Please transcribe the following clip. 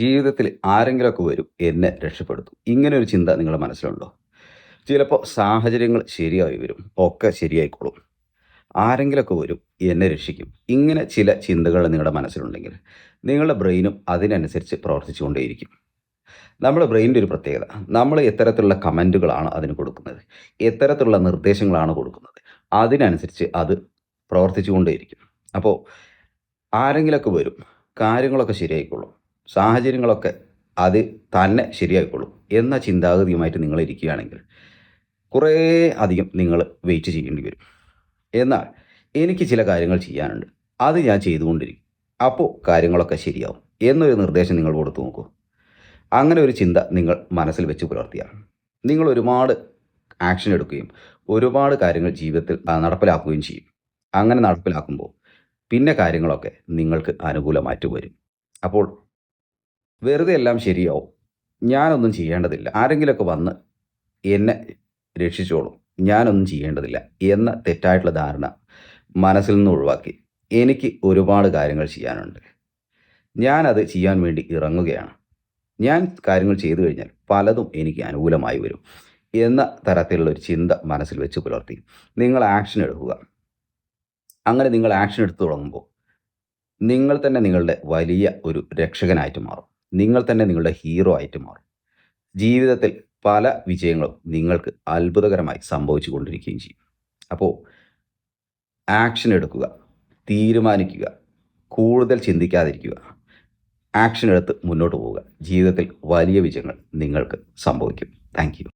ജീവിതത്തിൽ ആരെങ്കിലുമൊക്കെ വരും എന്നെ രക്ഷപ്പെടുത്തും. ഇങ്ങനെ ഒരു ചിന്ത നിങ്ങളുടെ മനസ്സിലുണ്ടോ? ചിലപ്പോൾ സാഹചര്യങ്ങൾ ശരിയായി വരും. ഒക്കെ ശരിയായിക്കോളും. ആരെങ്കിലുമൊക്കെ വരും എന്നെ രക്ഷിക്കും. ഇങ്ങനെ ചില ചിന്തകൾ നിങ്ങളുടെ മനസ്സിലുണ്ടെങ്കിൽ നിങ്ങളുടെ ബ്രെയിനും അതിനനുസരിച്ച് പ്രവർത്തിച്ചുകൊണ്ടേയിരിക്കും. നമ്മുടെ ബ്രെയിനിൻ്റെ ഒരു പ്രത്യേകത, നമ്മൾ എത്തരത്തിലുള്ള കമൻറ്റുകളാണ് അതിന് കൊടുക്കുന്നത്, എത്തരത്തിലുള്ള നിർദ്ദേശങ്ങളാണ് കൊടുക്കുന്നത്, അതിനനുസരിച്ച് അത് പ്രവർത്തിച്ചുകൊണ്ടേയിരിക്കും. അപ്പോൾ ആരെങ്കിലുമൊക്കെ വരും, കാര്യങ്ങളൊക്കെ ശരിയായിക്കോളും, സാഹചര്യങ്ങളൊക്കെ അത് തന്നെ ശരിയായിക്കോളും എന്ന ചിന്താഗതിയുമായിട്ട് നിങ്ങൾ ഇരിക്കുകയാണെങ്കിൽ കുറേ അധികം നിങ്ങൾ വെയിറ്റ് ചെയ്യേണ്ടി വരും. എന്നാൽ എനിക്ക് ചില കാര്യങ്ങൾ ചെയ്യാനുണ്ട്, അത് ഞാൻ ചെയ്തുകൊണ്ടിരിക്കും, അപ്പോൾ കാര്യങ്ങളൊക്കെ ശരിയാവും എന്നൊരു നിർദ്ദേശം നിങ്ങൾ കൊടുത്തു നോക്കൂ. അങ്ങനെ ഒരു ചിന്ത നിങ്ങൾ മനസ്സിൽ വെച്ച് പുലർത്തിയാൽ നിങ്ങൾ ഒരുപാട് ആക്ഷൻ എടുക്കുകയും ഒരുപാട് കാര്യങ്ങൾ ജീവിതത്തിൽ നടപ്പിലാക്കുകയും ചെയ്യും. അങ്ങനെ നടപ്പിലാക്കുമ്പോൾ പിന്നെ കാര്യങ്ങളൊക്കെ നിങ്ങൾക്ക് അനുകൂലമായിട്ട് വരും. അപ്പോൾ വെറുതെ എല്ലാം ശരിയാവും, ഞാനൊന്നും ചെയ്യേണ്ടതില്ല, ആരെങ്കിലുമൊക്കെ വന്ന് എന്നെ രക്ഷിച്ചോളും, ഞാനൊന്നും ചെയ്യേണ്ടതില്ല എന്ന തെറ്റായിട്ടുള്ള ധാരണ മനസ്സിൽ നിന്ന് ഒഴിവാക്കി എനിക്ക് ഒരുപാട് കാര്യങ്ങൾ ചെയ്യാനുണ്ട്, ഞാനത് ചെയ്യാൻ വേണ്ടി ഇറങ്ങുകയാണ്, ഞാൻ കാര്യങ്ങൾ ചെയ്തു കഴിഞ്ഞാൽ പലതും എനിക്ക് അനുകൂലമായി വരും എന്ന തരത്തിലുള്ള ഒരു ചിന്ത മനസ്സിൽ വെച്ച് പുലർത്തി നിങ്ങൾ ആക്ഷൻ എടുക്കുക. അങ്ങനെ നിങ്ങൾ ആക്ഷൻ എടുത്തു തുടങ്ങുമ്പോൾ നിങ്ങൾ തന്നെ നിങ്ങളുടെ വലിയ ഒരു രക്ഷകനായിട്ട് മാറും. നിങ്ങൾ തന്നെ നിങ്ങളുടെ ഹീറോ ആയിട്ട് മാറും. ജീവിതത്തിൽ പല വിജയങ്ങളും നിങ്ങൾക്ക് അത്ഭുതകരമായി സംഭവിച്ചു കൊണ്ടിരിക്കുകയും ചെയ്യും. അപ്പോൾ ആക്ഷൻ എടുക്കുക, തീരുമാനിക്കുക, കൂടുതൽ ചിന്തിക്കാതിരിക്കുക, ആക്ഷൻ എടുത്ത് മുന്നോട്ട് പോവുക. ജീവിതത്തിൽ വലിയ വിജയങ്ങൾ നിങ്ങൾക്ക് സംഭവിക്കും. Thank you.